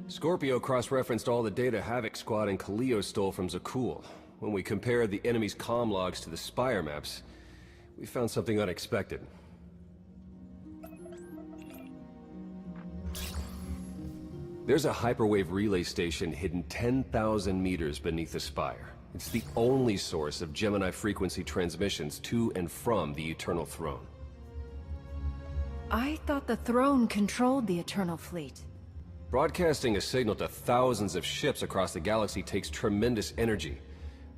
Scorpio cross-referenced all the data Havoc Squad and Kaleo stole from Zakul. When we compared the enemy's comm logs to the Spire maps, we found something unexpected. There's a hyperwave relay station hidden 10,000 meters beneath the Spire. It's the only source of Gemini frequency transmissions to and from the Eternal Throne. I thought the throne controlled the Eternal Fleet. Broadcasting a signal to thousands of ships across the galaxy takes tremendous energy.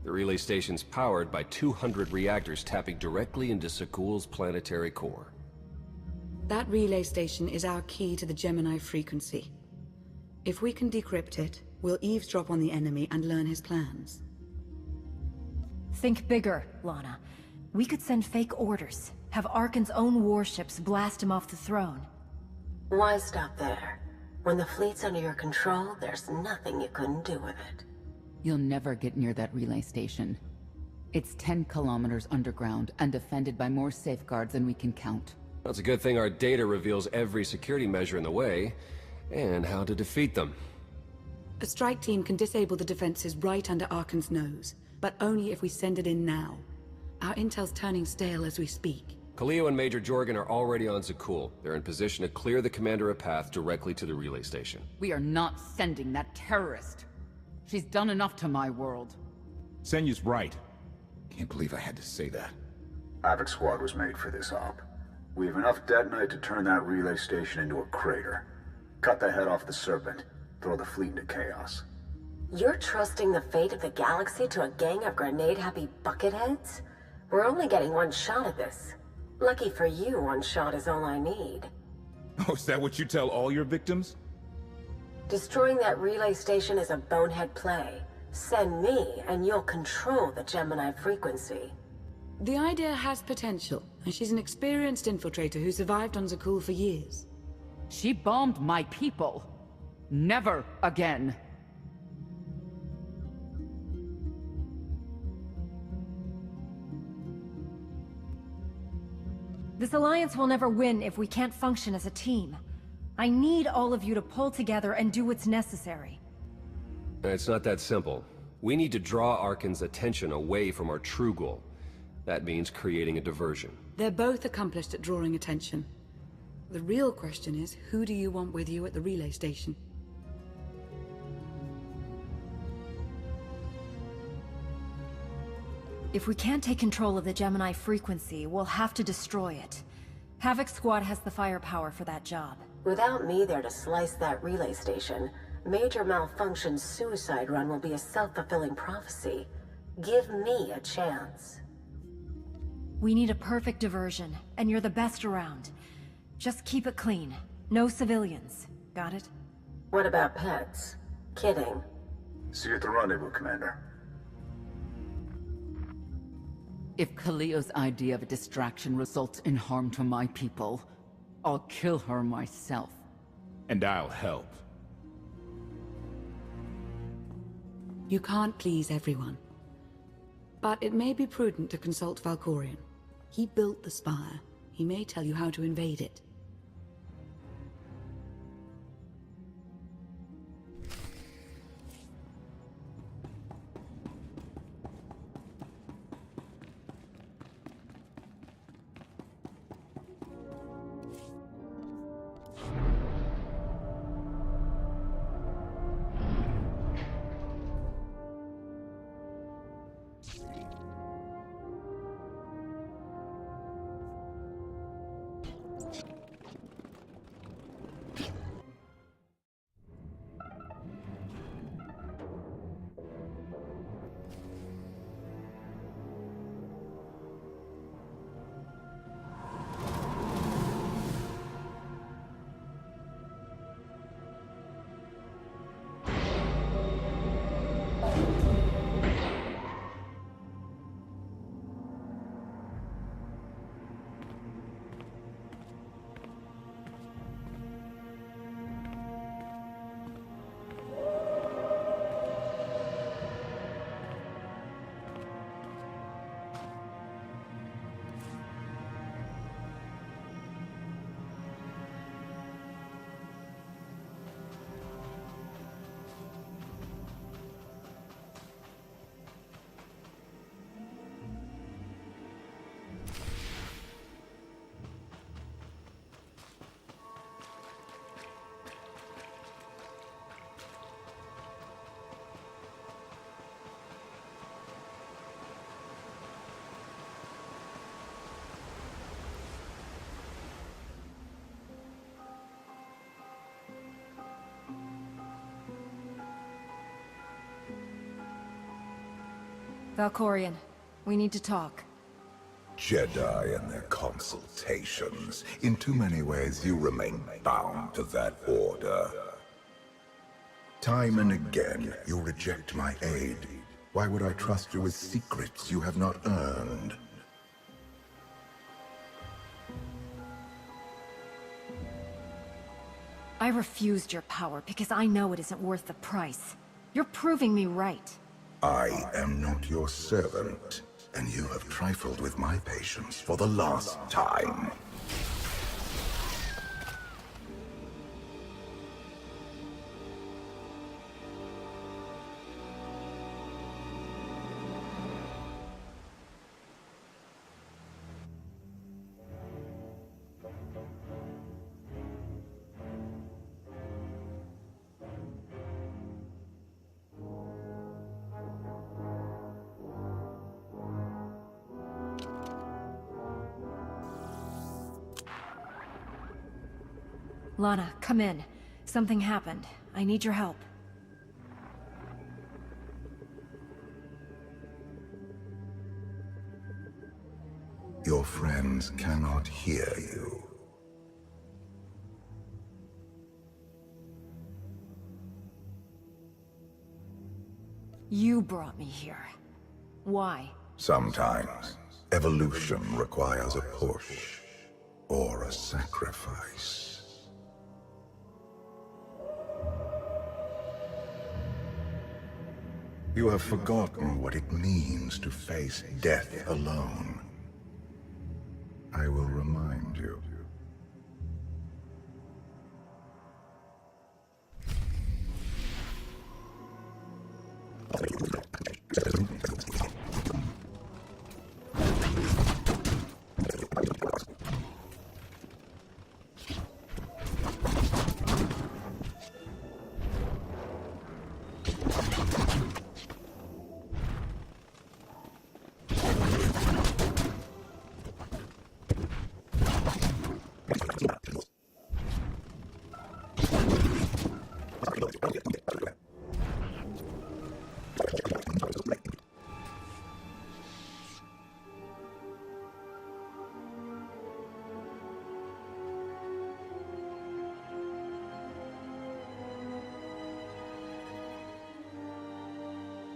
The relay station's powered by 200 reactors tapping directly into Zakul's planetary core. That relay station is our key to the Gemini frequency. If we can decrypt it, we'll eavesdrop on the enemy and learn his plans. Think bigger, Lana. We could send fake orders, have Arkan's own warships blast him off the throne. Why stop there? When the fleet's under your control, there's nothing you couldn't do with it. You'll never get near that relay station. It's 10 kilometers underground and defended by more safeguards than we can count. Well, it's a good thing our data reveals every security measure in the way, and how to defeat them. A strike team can disable the defenses right under Arkan's nose, but only if we send it in now. Our intel's turning stale as we speak. Kaleo and Major Jorgen are already on Zakul. They're in position to clear the commander a path directly to the relay station. We are not sending that terrorist. She's done enough to my world. Senyu's right. Can't believe I had to say that. Havoc Squad was made for this op. We have enough detonite to turn that relay station into a crater. Cut the head off the Serpent. Throw the fleet into chaos. You're trusting the fate of the galaxy to a gang of grenade-happy bucketheads? We're only getting one shot at this. Lucky for you, one shot is all I need. Oh, is that what you tell all your victims? Destroying that relay station is a bonehead play. Send me, and you'll control the Gemini frequency. The idea has potential, and she's an experienced infiltrator who survived on Zakul for years. She bombed my people. Never again. This alliance will never win if we can't function as a team. I need all of you to pull together and do what's necessary. It's not that simple. We need to draw Arkan's attention away from our true goal. That means creating a diversion. They're both accomplished at drawing attention. The real question is, who do you want with you at the relay station? If we can't take control of the Gemini frequency, we'll have to destroy it. Havoc Squad has the firepower for that job. Without me there to slice that relay station, Major Malfunction's suicide run will be a self-fulfilling prophecy. Give me a chance. We need a perfect diversion, and you're the best around. Just keep it clean. No civilians. Got it? What about pets? Kidding. See you at the rendezvous, Commander. If Kaleo's idea of a distraction results in harm to my people, I'll kill her myself. And I'll help. You can't please everyone. But it may be prudent to consult Valkorion. He built the Spire. He may tell you how to invade it. Valkorion, we need to talk. Jedi and their consultations. In too many ways, you remain bound to that order. Time and again, you reject my aid. Why would I trust you with secrets you have not earned? I refused your power because I know it isn't worth the price. You're proving me right. I am not your servant, and you have trifled with my patience for the last time. Lana, come in. Something happened. I need your help. Your friends cannot hear you. You brought me here. Why? Sometimes, evolution requires a push, or a sacrifice. You have forgotten what it means to face death alone. I will remind you.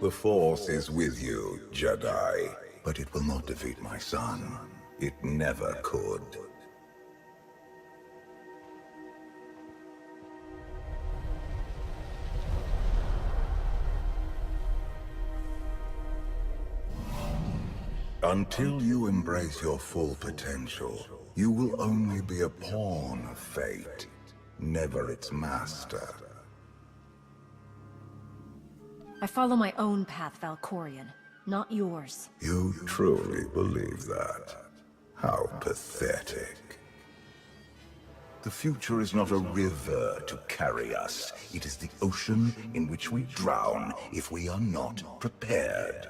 The Force is with you, Jedi, but it will not defeat my son. It never could. Until you embrace your full potential, you will only be a pawn of fate, never its master. I follow my own path, Valkorion, not yours. You truly believe that? How pathetic. The future is not a river to carry us. It is the ocean in which we drown if we are not prepared.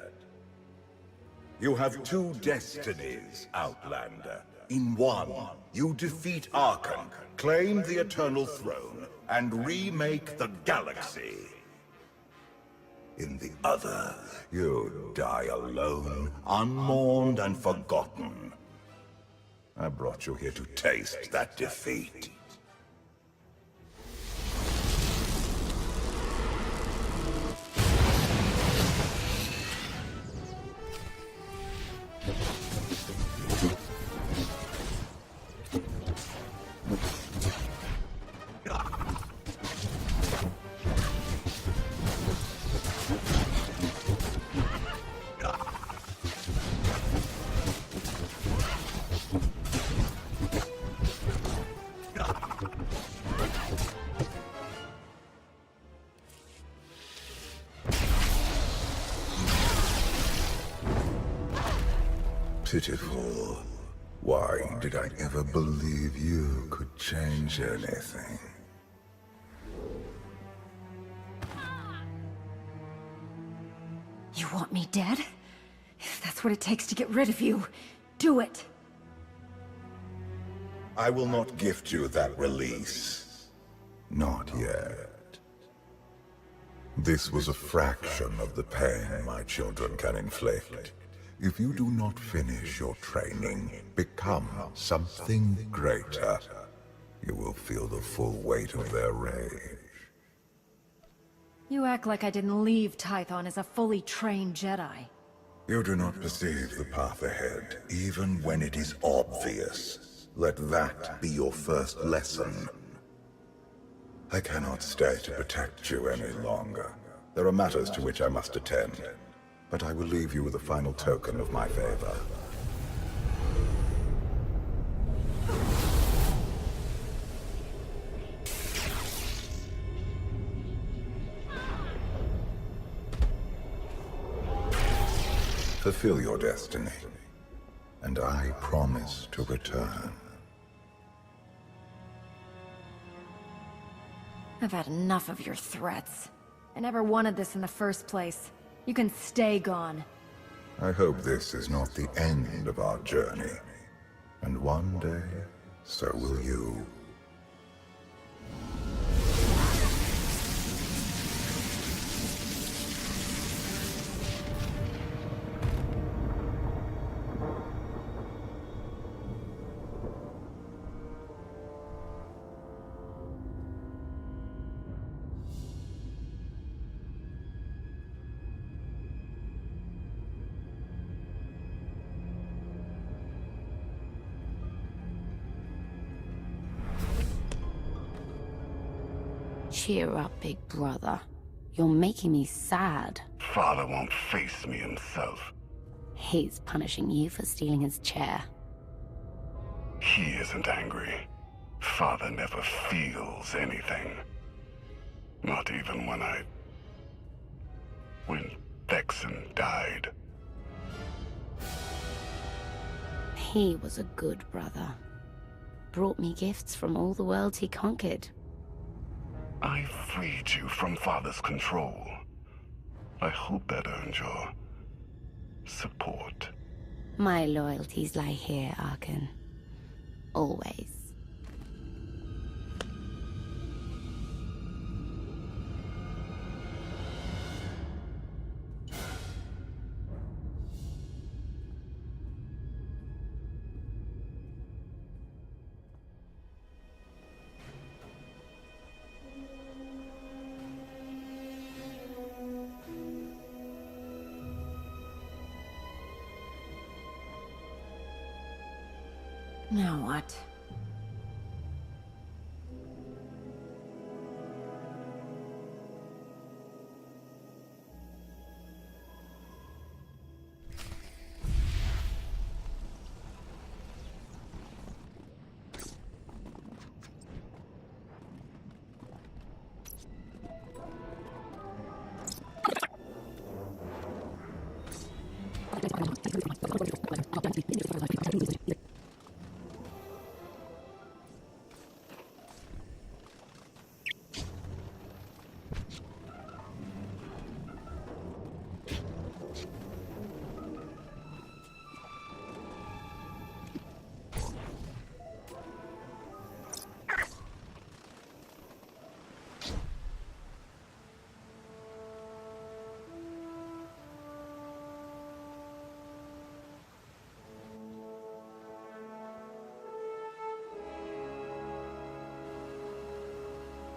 You have two destinies, Outlander. In one, you defeat Archon, claim the Eternal Throne, and remake the galaxy. In the other, you die alone, unmourned and forgotten. I brought you here to taste that defeat. Pitiful. Why did I ever believe you could change anything? You want me dead? If that's what it takes to get rid of you, do it! I will not gift you that release. Not yet. This was a fraction of the pain my children can inflict. If you do not finish your training, become something greater, you will feel the full weight of their rage. You act like I didn't leave Tython as a fully trained Jedi. You do not perceive the path ahead, even when it is obvious. Let that be your first lesson. I cannot stay to protect you any longer. There are matters to which I must attend, but I will leave you with a final token of my favor. Fulfill your destiny, and I promise to return. I've had enough of your threats. I never wanted this in the first place. You can stay gone. I hope this is not the end of our journey, and one day, so will you. Cheer up, big brother. You're making me sad. Father won't face me himself. He's punishing you for stealing his chair. He isn't angry. Father never feels anything. Not even when Vexen died. He was a good brother. Brought me gifts from all the worlds he conquered. I freed you from Father's control. I hope that earned your support. My loyalties lie here, Arkan. Always. Now what?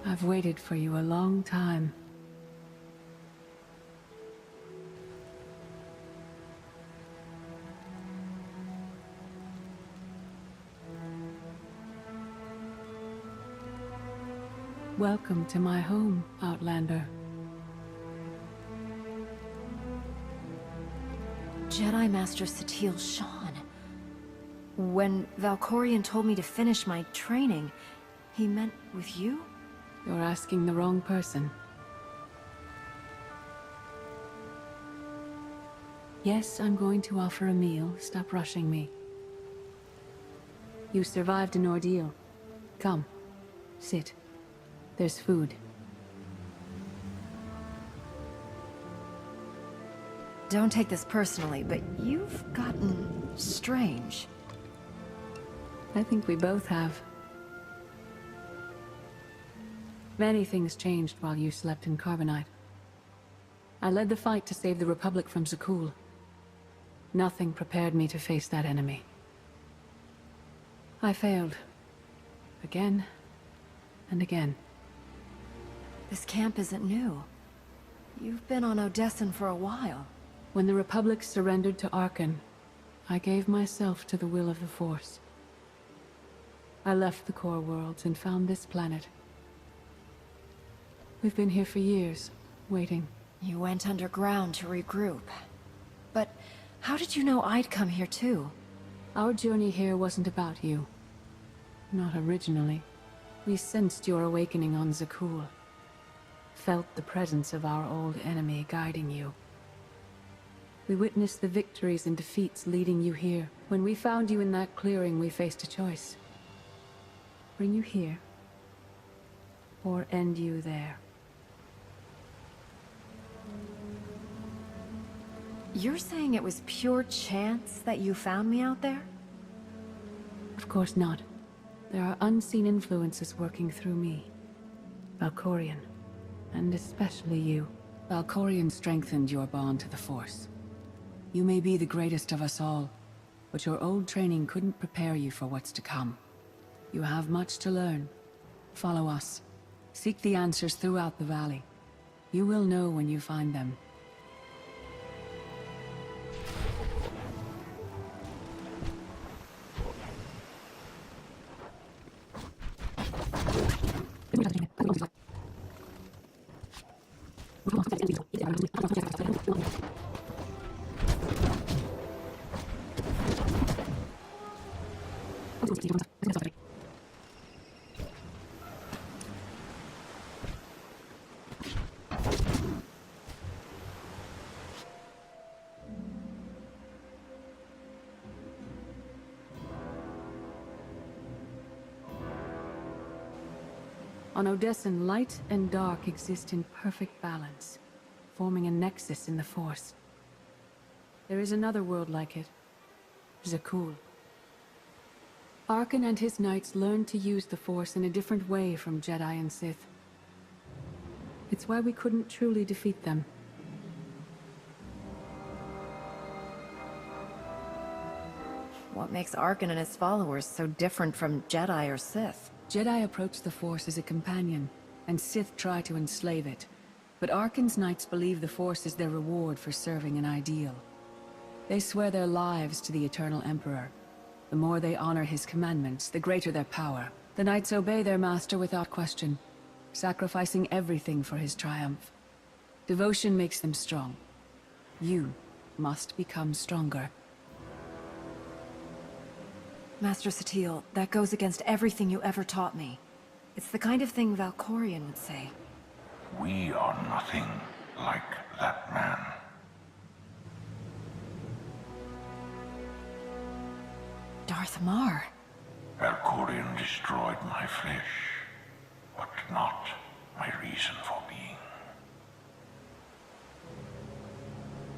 I've waited for you a long time. Welcome to my home, Outlander. Jedi Master Satil Shan. When Valkorion told me to finish my training, he meant with you? You're asking the wrong person. Yes, I'm going to offer a meal. Stop rushing me. You survived an ordeal. Come, sit. There's food. Don't take this personally, but you've gotten strange. I think we both have. Many things changed while you slept in Carbonite. I led the fight to save the Republic from Zakul. Nothing prepared me to face that enemy. I failed. Again and again. This camp isn't new. You've been on Odessen for a while. When the Republic surrendered to Arkan, I gave myself to the will of the Force. I left the core worlds and found this planet. We've been here for years, waiting. You went underground to regroup. But how did you know I'd come here too? Our journey here wasn't about you. Not originally. We sensed your awakening on Zakul. Felt the presence of our old enemy guiding you. We witnessed the victories and defeats leading you here. When we found you in that clearing, we faced a choice. Bring you here, or end you there. You're saying it was pure chance that you found me out there? Of course not. There are unseen influences working through me. Valkorion, and especially you. Valkorion strengthened your bond to the Force. You may be the greatest of us all, but your old training couldn't prepare you for what's to come. You have much to learn. Follow us. Seek the answers throughout the valley. You will know when you find them. On Odessen, light and dark exist in perfect balance, forming a nexus in the Force. There is another world like it, Zakul. Arkan and his knights learned to use the Force in a different way from Jedi and Sith. It's why we couldn't truly defeat them. What makes Arkan and his followers so different from Jedi or Sith? Jedi approach the Force as a companion, and Sith try to enslave it. But Arkan's knights believe the Force is their reward for serving an ideal. They swear their lives to the Eternal Emperor. The more they honor his commandments, the greater their power. The knights obey their master without question, sacrificing everything for his triumph. Devotion makes them strong. You must become stronger. Master Satil, that goes against everything you ever taught me. It's the kind of thing Valkorion would say. We are nothing like that man. Darth Mar. Valkorion destroyed my flesh, but not my reason for being.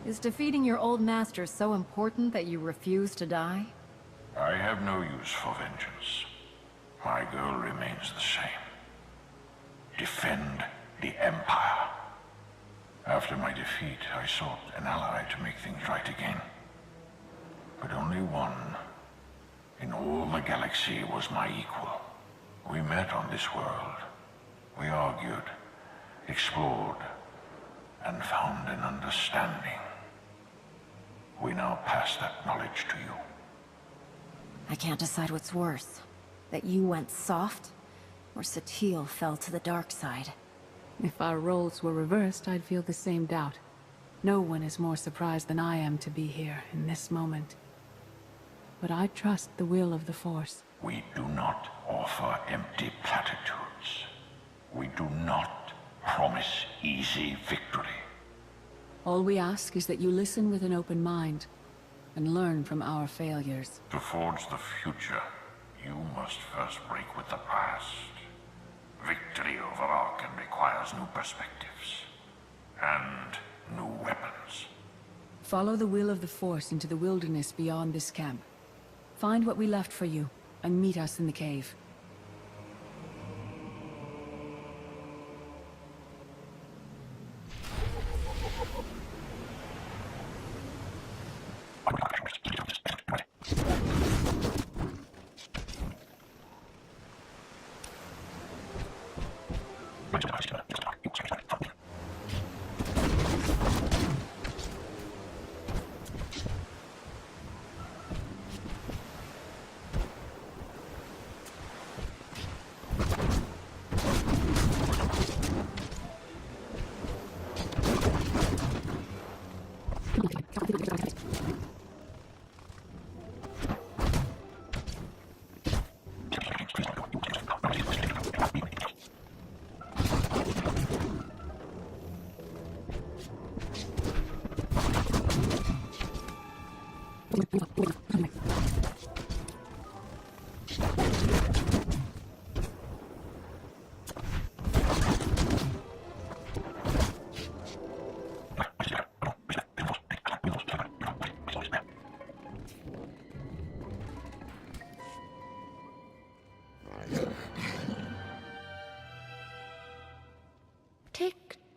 Is defeating your old master so important that you refuse to die? I have no use for vengeance. My goal remains the same. Defend the Empire. After my defeat, I sought an ally to make things right again. But only one in all the galaxy was my equal. We met on this world. We argued, explored, and found an understanding. We now pass that knowledge to you. I can't decide what's worse. That you went soft, or Satil fell to the dark side. If our roles were reversed, I'd feel the same doubt. No one is more surprised than I am to be here in this moment. But I trust the will of the Force. We do not offer empty platitudes. We do not promise easy victory. All we ask is that you listen with an open mind, and learn from our failures. To forge the future, you must first break with the past. Victory over Arkan requires new perspectives, and new weapons. Follow the will of the Force into the wilderness beyond this camp. Find what we left for you, and meet us in the cave. Tick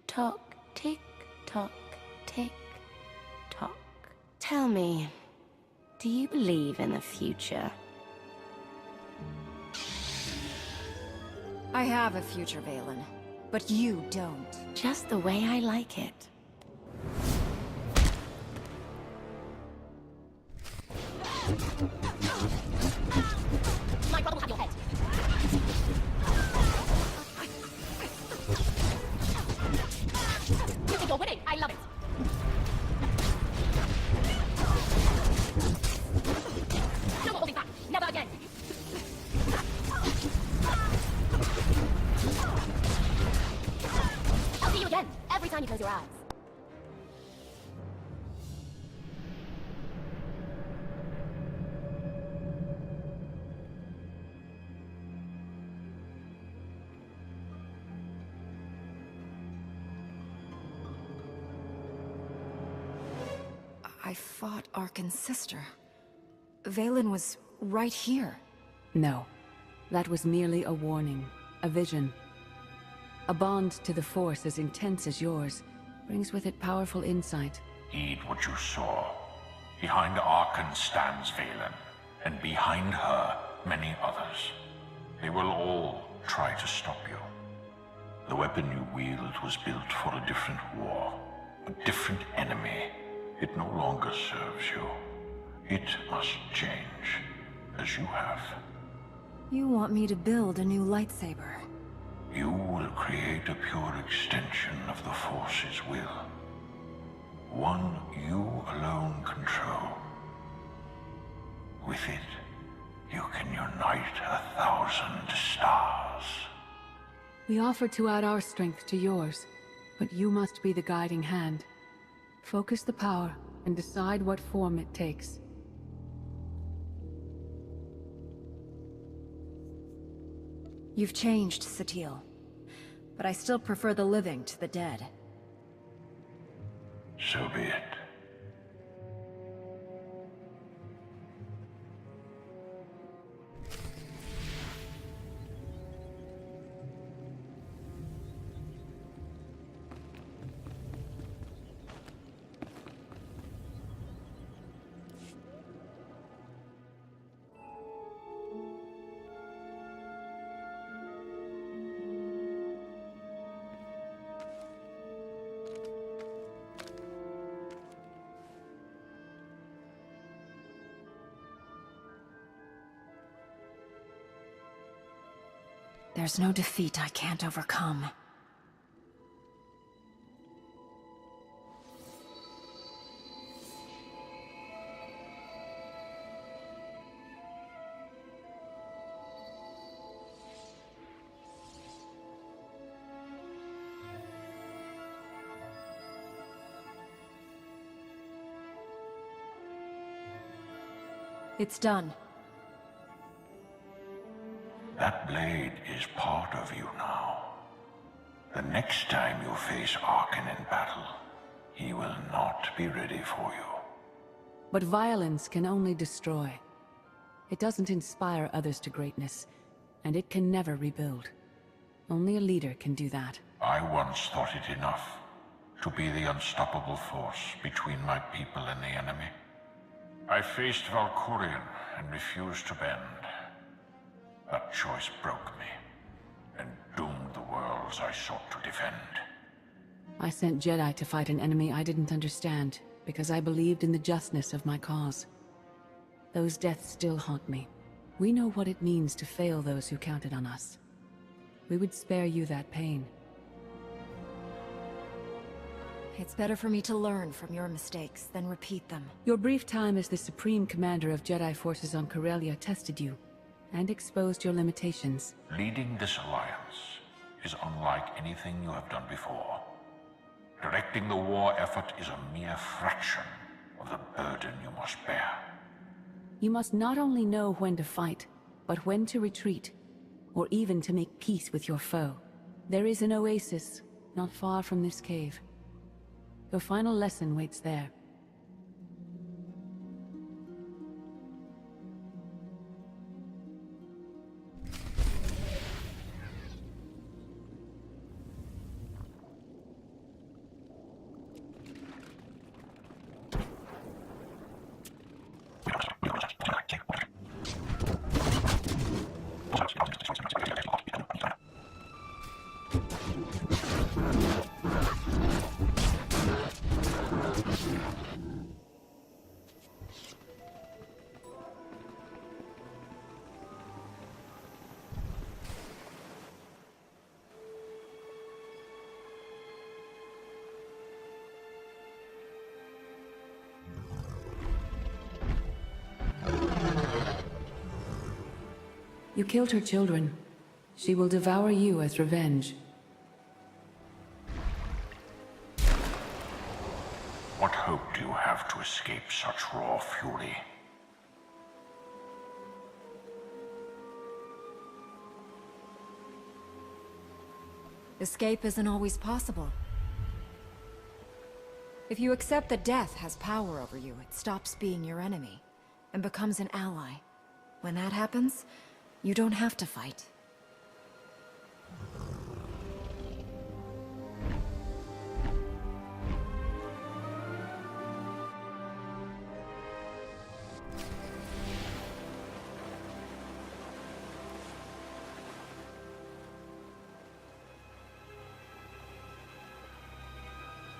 tock, tick tock, tick tock. Tell me, do you believe in the future? I have a future, Valen, but you don't. Just the way I like it. My brother will have your head. You think you're winning? I love it. No more holding back. Never again. I'll see you again. Every time you close your eyes. I fought Arkan's sister. Valen was right here. No. That was merely a warning. A vision. A bond to the Force as intense as yours brings with it powerful insight. Heed what you saw. Behind Arkan stands Valen, and behind her, many others. They will all try to stop you. The weapon you wield was built for a different war, a different enemy. It no longer serves you. It must change, as you have. You want me to build a new lightsaber? You will create a pure extension of the Force's will. One you alone control. With it, you can unite 1,000 stars. We offer to add our strength to yours, but you must be the guiding hand. Focus the power and decide what form it takes. You've changed, Satil. But I still prefer the living to the dead. So be it. There's no defeat I can't overcome. It's done. That blade is part of you now. The next time you face Arkan in battle, he will not be ready for you. But violence can only destroy. It doesn't inspire others to greatness, and it can never rebuild. Only a leader can do that. I once thought it enough to be the unstoppable force between my people and the enemy. I faced Valkorion and refused to bend. That choice broke me, and doomed the worlds I sought to defend. I sent Jedi to fight an enemy I didn't understand, because I believed in the justness of my cause. Those deaths still haunt me. We know what it means to fail those who counted on us. We would spare you that pain. It's better for me to learn from your mistakes than repeat them. Your brief time as the Supreme Commander of Jedi forces on Corellia tested you, and exposed your limitations. Leading this alliance is unlike anything you have done before. Directing the war effort is a mere fraction of the burden you must bear. You must not only know when to fight, but when to retreat, or even to make peace with your foe. There is an oasis not far from this cave. Your final lesson waits there. You killed her children. She will devour you as revenge. What hope do you have to escape such raw fury? Escape isn't always possible. If you accept that death has power over you, it stops being your enemy and becomes an ally. When that happens, you don't have to fight.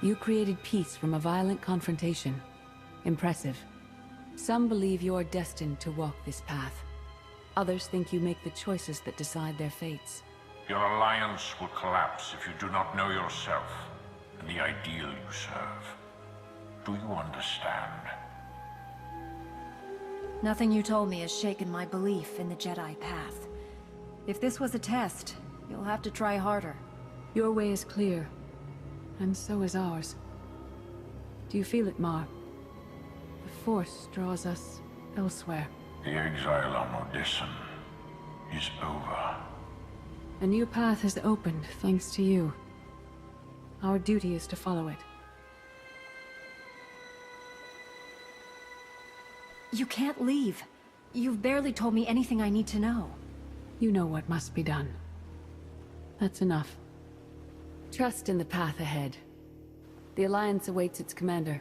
You created peace from a violent confrontation. Impressive. Some believe you are destined to walk this path. Others think you make the choices that decide their fates. Your alliance will collapse if you do not know yourself and the ideal you serve. Do you understand? Nothing you told me has shaken my belief in the Jedi path. If this was a test, you'll have to try harder. Your way is clear, and so is ours. Do you feel it, Mar? The Force draws us elsewhere. The exile on Odysseum is over. A new path has opened, thanks to you. Our duty is to follow it. You can't leave. You've barely told me anything I need to know. You know what must be done. That's enough. Trust in the path ahead. The Alliance awaits its commander.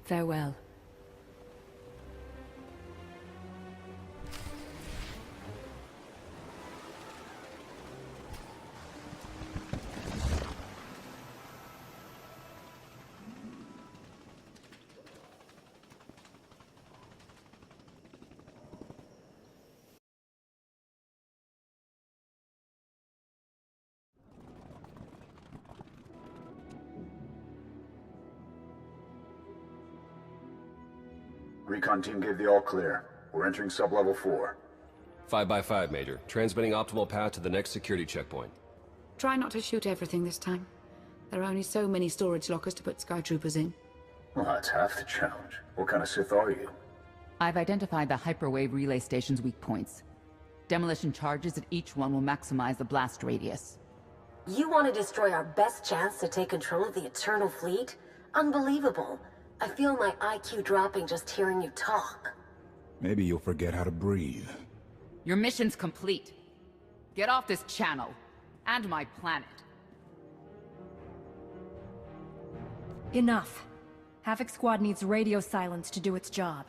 Farewell. Recon team gave the all clear. We're entering sub-level 4. 5 by 5, Major. Transmitting optimal path to the next security checkpoint. Try not to shoot everything this time. There are only so many storage lockers to put Sky Troopers in. Well, that's half the challenge. What kind of Sith are you? I've identified the hyperwave relay station's weak points. Demolition charges at each one will maximize the blast radius. You want to destroy our best chance to take control of the Eternal Fleet? Unbelievable. I feel my IQ dropping just hearing you talk. Maybe you'll forget how to breathe. Your mission's complete. Get off this channel. And my planet. Enough. Havoc Squad needs radio silence to do its job.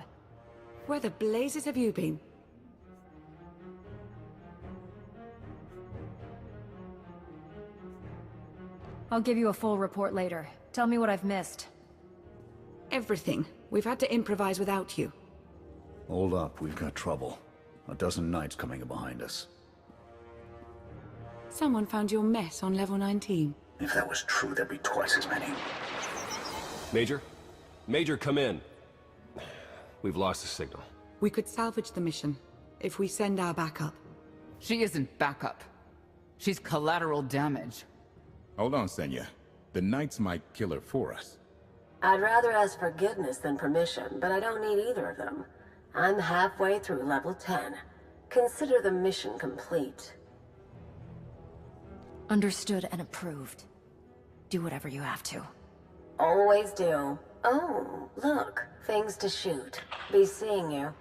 Where the blazes have you been? I'll give you a full report later. Tell me what I've missed. Everything. We've had to improvise without you. Hold up, we've got trouble. A dozen knights coming in behind us. Someone found your mess on level 19. If that was true, there'd be twice as many. Major? Major, come in. We've lost the signal. We could salvage the mission if we send our backup. She isn't backup. She's collateral damage. Hold on, Senya. The Knights might kill her for us. I'd rather ask forgiveness than permission, but I don't need either of them. I'm halfway through level 10. Consider the mission complete. Understood and approved. Do whatever you have to. Always do. Oh, look. Things to shoot. Be seeing you.